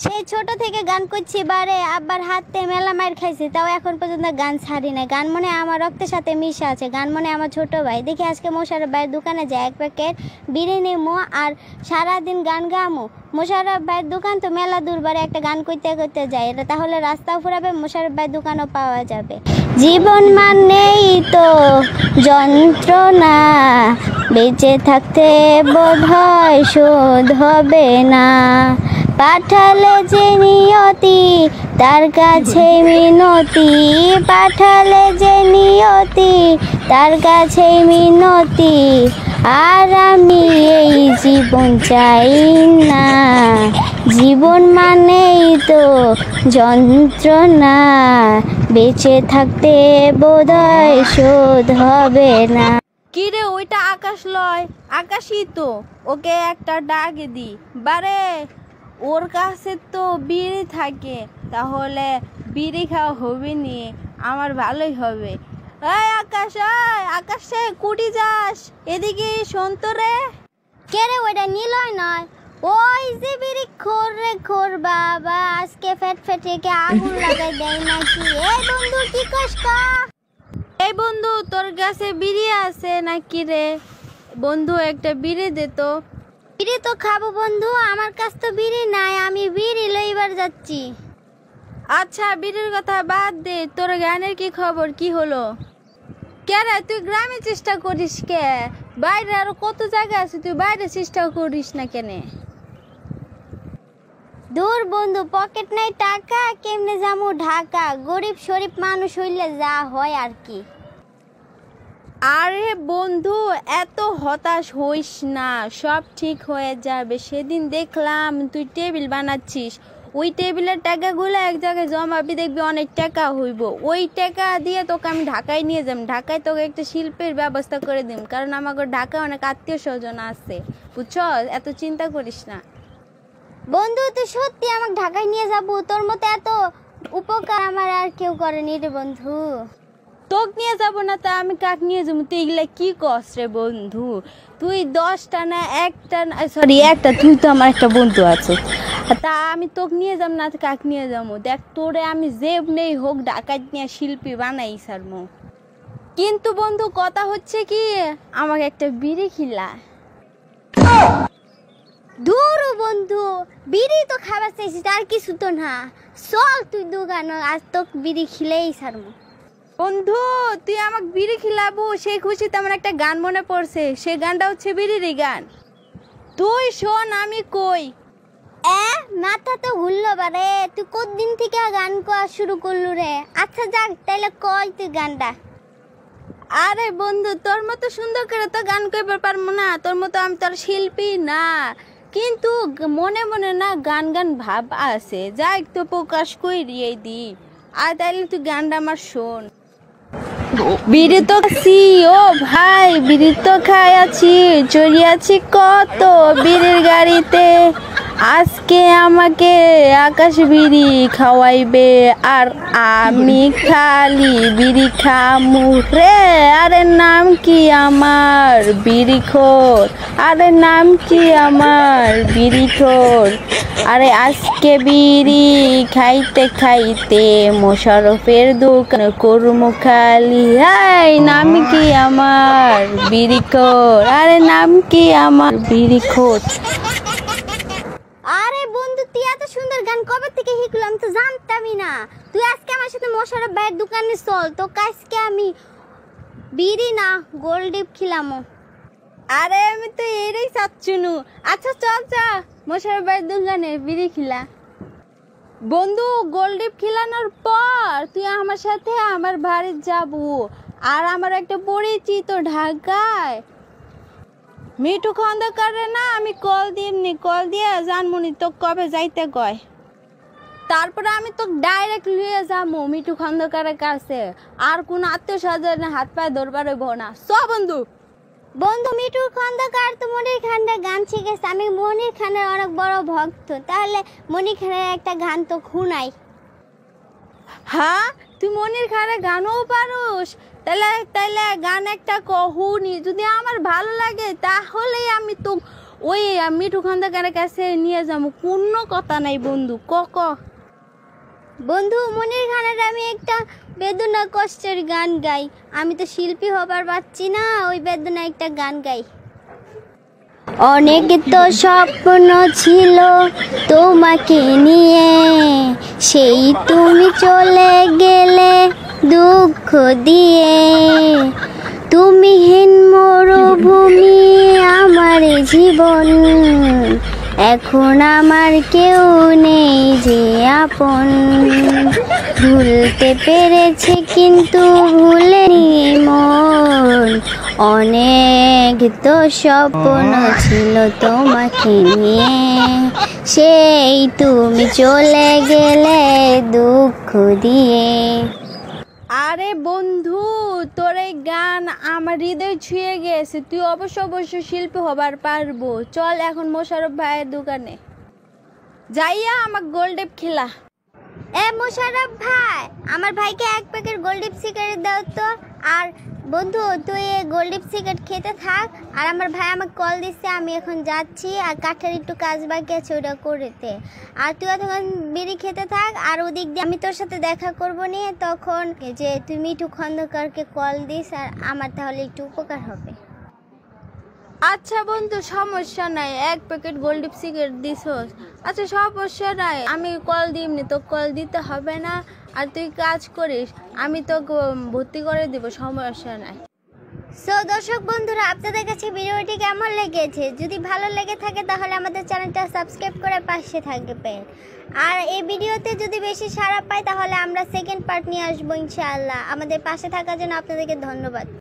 সেই ছোট থেকে গান করছি, বারে আব্বার হাতে মেলা মার খাইছি, তাও এখন পর্যন্ত গান ছাড়ি নাই। গান মনে আমার রক্তের সাথে মিশা আছে, গান মনে আমার ছোট ভাই। দেখি আজকে মোশারফ ভাইয়ের দোকানে যাই, এক প্যাকেট বিড়ি নিমো আর সারাদিন গান গামো। মোশারফ ভাইয়ের দোকান তো মেলা দূর, বারে একটা গান করতে করতে যাই, এটা তাহলে রাস্তাও ফুরাবে, মোশারফ ভাইয়ের দোকানও পাওয়া যাবে। জীবন মানেই তো যন্ত্রণা, বেঁচে থাকতে বোধহয় শোধ হবে না। পাঠালে যে নিয়তি তার কাছে মিনতি, পাঠালে যে নিয়তি তার কাছে মিনতি। আর আমি এই জীবন চাই না, জীবন মানেই তো যন্ত্রণা, বেঁচে থাকতে বোধহয় শোধ হবে না। কি রে, ওইটা আকাশ লয়? আকাশই তো, ওকে একটা ডাক দি। বারে ওর কাছে তো বিড়ি থাকে, তাহলে বিড়ি খাওয়া হবে নি, আমার ভালোই হবে। এই আকাশ, আকাশে কুটি যাস, এদিকে শোন তো রে। কে রে, ওইটা নিলয় নয়, ওই যে বিড়ি খোর রে খোর, বাবা আজকে ফেট ফেটে কে আগুন লাগাই দেয় নাকি। এই বন্ধু কি কস কা? এই বন্ধু, তোর কাছে বিড়ি আছে নাকি রে? বন্ধু একটা বিড়ি দে তো। বিড়ি তো খাবো বন্ধু, আমার কাছ তো বিড়ি নাই, আমি বিড়ি লইবার যাচ্ছি। আচ্ছা, বিড়ির কথা বাদ দে, তোর গানের কি খবর, কি হলো? কে রে, তুই গ্রামে চেষ্টা করিস কে? বাইরে আরো কত জায়গা আছে, তুই বাইরে চেষ্টা করিস না কেনে? দূর বন্ধু, পকেট নাই টাকা, কেমনে যামু ঢাকা, গরিব শরীফ মানুষ হইলে যা হয় আর কি। আরে বন্ধু, এত হতাশ হইস না, সব ঠিক হয়ে যাবে। সেদিন দেখলাম তুই টেবিল বানাচ্ছিস, ওই টেবিলের টাকাগুলো এক জায়গায় জমাবি, দেখবি অনেক টাকা হইব। ওই টাকা দিয়ে তোকে আমি ঢাকায় নিয়ে যাব, ঢাকায় তোকে একটা শিল্পের ব্যবস্থা করে দিম, কারণ আমাকে ঢাকায় অনেক আত্মীয় স্বজন আছে, বুঝছ? এত চিন্তা করিস না বন্ধু, তুই সত্যি আমাকে ঢাকায় নিয়ে যাবো? তোর মতো এত উপকার আমার আর কেউ করেনি রে বন্ধু। তোকে নিয়ে যাবো না তা আমি কাক নিয়ে যাবো? তুই এগুলা কি কস রে বন্ধু? তুই 10টা না একটা, সরি একটা, তুই তো আমার একটা বন্ধু আছে, তা আমি তোকে নিয়ে যাবো না কাক নিয়ে যাবো? দেখ, তোরে আমি জেব নেই হোক ঢাকায় নিয়ে শিল্পী বানাই সারমো। কিন্তু বন্ধু, কথা হচ্ছে কি, আমাকে একটা বিড়ি খিলা। দূর বন্ধু, বিড়ি তো খাবার চাইছি, তার কিছু তো না। চল তুই দোকান, আজ তো বিড়ি খিলেই সারমু। বন্ধু, তুই আমাকে বিড়ি খিলাবো, সেই খুশিতে আমার একটা গান মনে পড়ছে, সেই গানটা হচ্ছে বিড়িরই গান। তুই শোন আমি কই। মাথা তো ঘুরলো বারে, তুই কতদিন থেকে গান কোয়া শুরু করলু রে? আচ্ছা যাক, তাইলে কই তুই গানটা। আরে বন্ধু, তোর মতো সুন্দর করে তো গান কইবার পারবো না, তোর মতো আমি তোর শিল্পী না, কিন্তু মনে মনে না গান গান ভাব আছে, যা একটু প্রকাশ করিয়ে দি। আর তাইলে তুই গানটা আমার শোন। বিড়ি তো খাচ্ছি ও ভাই, বিড়ি তো খাইয়াছি, চড়িয়াছি কত বিড়ির গাড়িতে, আজকে আমাকে আকাশ বিড়ি খাওয়াইবে আর আমি খালি বিড়ি খামু রে। আরে নাম কি আমার বিড়িখোর, আরে নাম কি আমার বিড়িখোর। আরে আজকে বিড়ি খাইতে খাইতে মোশারফের দোকান করমু খালি। হাই, নাম কি আমার বিড়িখোর, আরে নাম কি আমার বিড়িখোর। আরে বন্ধু, তুই এত সুন্দর গান কবে থেকে শিখলাম তো জানতামই না। তুই আজকে আমার সাথে মোশারফ ভাইয়ের দোকানে চল, তো আজকে আমি বিড়ি না গোল্ড ডিপ খিলামো। আরে আমি তো এরই চাচ্ছুনু। আচ্ছা চল চা, মোশারফ ভাইয়ের দোকানে বিড়ি খিলা। বন্ধু, গোল্ড ডিপ খিলানোর পর তুই আমার সাথে আমার বাড়ি যাবো, আর আমার একটা পরিচিত ঢাকায় মিঠু খন্দকারে না, আমি কল দিমনি, কল দিয়ে জানমুনি তো কবে যাইতে কয়, তারপরে আমি তো ডাইরেক্ট লিয়ে যাবো মিঠু খন্দকারের কাছে, আর কোন আত্মীয় স্বজনের হাত পায়ে ধরবার হইব না। বন্ধু, বন্ধু মিঠু খন্দকার তো মনির খানের গান শিখেছে, আমি মনির খানের অনেক বড় ভক্ত, তাহলে মনির খানের একটা গান তো খুনাই। হ্যাঁ, তুই মনির খানের গানও পারোস? তাহলে তাইলে গান একটা কহুনি, যদি আমার ভালো লাগে তাহলে আমি তো ওই মিঠু খন্দকারের কাছে নিয়ে যাবো, কোনো কথা নাই বন্ধু, ক বন্ধু মনির খানের আমি একটা বেদনা কষ্টের গান গাই। আমি তো শিল্পী হবার পাচ্ছি না, ওই বেদনা একটা গান গাই। অনেক তো স্বপ্ন ছিল তোমাকে নিয়ে, সেই তুমি চলে গেলে দুঃখ দিয়ে। তুমি হীন মরুভূমি আমার জীবন, এখন আমার কেউ নেই যে আপন। ভুলতে পেরেছে কিন্তু ভুলেনি মন, অনেক তো স্বপ্ন ছিল তোমাকে নিয়ে, সেই তুমি চলে গেলে দুঃখ দিয়ে। আরে বন্ধু, তোর এই গান আমার হৃদয় ছুঁয়ে গেছে, তুই অবশ্য শিল্পী হবার পারবো। চল এখন মোশারফ ভাইয়ের দোকানে যাইয়া আমার গোল্ডেপ খেলা। মোশারফ ভাই, আমার ভাইকে এক প্যাকেট গোল্ডেপ সিগারেট দাও তো। আর বন্ধু তুই গোল্ডেপ সিগারেট খেতে থাক, আর আমার ভাই আমাকে কল দিচ্ছে, আমি এখন যাচ্ছি, আর কাঠের একটু কাজ বাকি আছে ওটা করতে। আর তুই তখন বিড়ি খেতে থাক, আর ওদিক দিয়ে আমি তোর সাথে দেখা করবো নিয়ে, তখন যে তুই মিঠু খন্দকারকে কল দিস, আর আমার তাহলে একটু উপকার হবে। আচ্ছা বন্ধু, সমস্যা নাই, এক প্যাকেট গোল্ডেপ সিগারেট দিছস, আচ্ছা সমস্যা নাই, আমি কল দিইনি, তো কল দিতে হবে না। আর তুই কাজ করিস, আমি তো ভর্তি করে দিব, সমস্যা নাই। সো দর্শক বন্ধুরা, আপনাদের কাছে ভিডিওটি কেমন লেগেছে? যদি ভালো লেগে থাকে তাহলে আমাদের চ্যানেলটা সাবস্ক্রাইব করে পাশে থাকবেন। আর এই ভিডিওতে যদি বেশি সাড়া পাই তাহলে আমরা সেকেন্ড পার্ট নিয়ে আসবো ইনশাআল্লাহ। আমাদের পাশে থাকার জন্য আপনাদেরকে ধন্যবাদ।